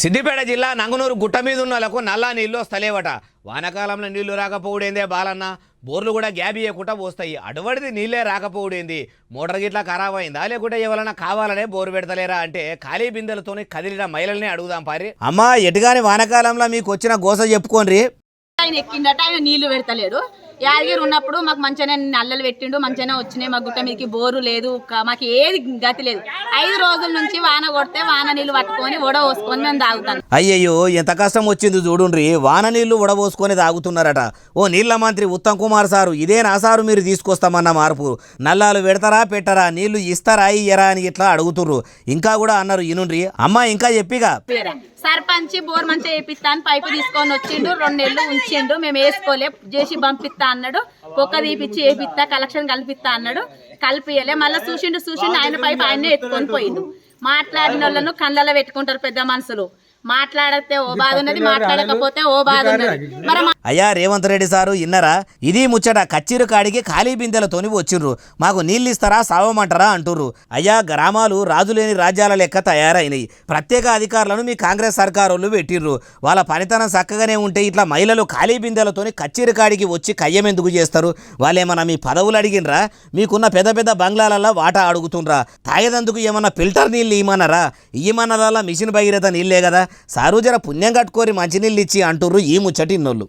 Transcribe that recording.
సిద్దిపేట జిల్లా నంగునూరు గుట్ట మీద ఉన్న వాళ్ళకు నల్లా నీళ్లు వస్తలేవట. వానాకాలంలో నీళ్లు రాకపోవడేందే బాలన్న, బోర్లు కూడా గ్యాబ్ ఇవ్వకుండా పోస్తాయి. అటువంటిది నీళ్ళే రాకపోవడేంది? మోటార్ గిట్లా ఖరాబ్ అయిందా లేకుంటే ఎవరైనా కావాలనే బోరు పెడతలేరా అంటే ఖాళీ బిందెలతోని కదిలిన మహిళల్ని అడుగుదాం పారి. అమ్మా, ఎటుగాని వానాకాలంలో మీకు వచ్చిన గోస చెప్పుకోండి. ఆయన ఎక్కిండట, ఆయన నీళ్లు పెడతలేడు. యాదగిరి ఉన్నప్పుడు మాకు మంచిగానే నల్లలు పెట్టిండు, మంచిగానే వచ్చినాయి. మా గుట్ట మీదకి బోరు లేదు, మాకు ఏది గతి లేదు. 5 రోజుల నుంచి వాన కొడితే వాన నీళ్లు పట్టుకొని వడపోసుకొని మేము తాగుతాం. అయ్యయ్యో, ఎంత కష్టం వచ్చింది చూడుండ్రి. వాన నీళ్లు వడపోసుకొని తాగుతున్నారట. ఓ నీళ్ల మంత్రి ఉత్తమ్ కుమార్ సారు, ఇదేనా సారు మీరు తీసుకొస్తామన్న మార్పు? నల్లాలు పెడతారా పెట్టరా, నీళ్లు ఇస్తారా ఇయ్యరా అని ఇట్లా అడుగుతుర్రు. ఇంకా కూడా అన్నారు ఇనుండ్రి. అమ్మ ఇంకా చెప్పిగా, సర్పంచ్ బోర్ మంచిగా వేపిస్తా అని పైపు తీసుకొని వచ్చిండు, 2 నెలలు ఉంచిండు. మేము వేసుకోలే, చేసి పంపిస్తా అన్నాడు. పొక్క తీపిచ్చి వేపిస్తా, కలెక్షన్ కలిపిస్తా అన్నాడు. కలిపియలే. మళ్ళీ చూసిండు ఆయన పైపు ఆయనే ఎత్తుకొని పోయిండు. మాట్లాడిన వాళ్ళను కళ్ళలో పెట్టుకుంటారు పెద్ద మనుషులు. మాట్లాడితే ఓ బాధ ఉన్నది, మాట్లాడకపోతే ఓ బాధ ఉన్నది. మరి అయ్యా రేవంత్ రెడ్డి సారు ఇన్నరా? ఇది ముచ్చట. కచ్చిరు కాడికి ఖాళీ బిందెలతోని వచ్చిర్రు. మాకు నీళ్ళు ఇస్తారా సావమంటారా అంటుర్రు. అయ్యా, గ్రామాలు రాజులేని రాజ్యాల లెక్క తయారైనవి. ప్రత్యేక అధికారులను మీ కాంగ్రెస్ సర్కారోళ్ళు పెట్టిర్రు. వాళ్ళ పనితనం చక్కగానే ఉంటే ఇట్లా మహిళలు ఖాళీ బిందెలతోని కచ్చిరు కాడికి వచ్చి కయ్యం ఎందుకు చేస్తారు? వాళ్ళేమన్నా మీ పదవులు అడిగినరా? మీకున్న పెద్ద పెద్ద బంగ్లాలలో వాటా అడుగుతుండ్రా? తాగేదందుకు ఏమన్నా ఫిల్టర్ నీళ్ళు ఇయ్యమన్నారా? ఇయ్యమన్నదల్లా మిషన్ భగీరథ నీళ్ళే కదా సారు. జర పుణ్యం కట్టుకోరి మంచినీళ్ళు ఇచ్చి అంటుర్రు ఈ ముచ్చటిన్నోళ్ళు.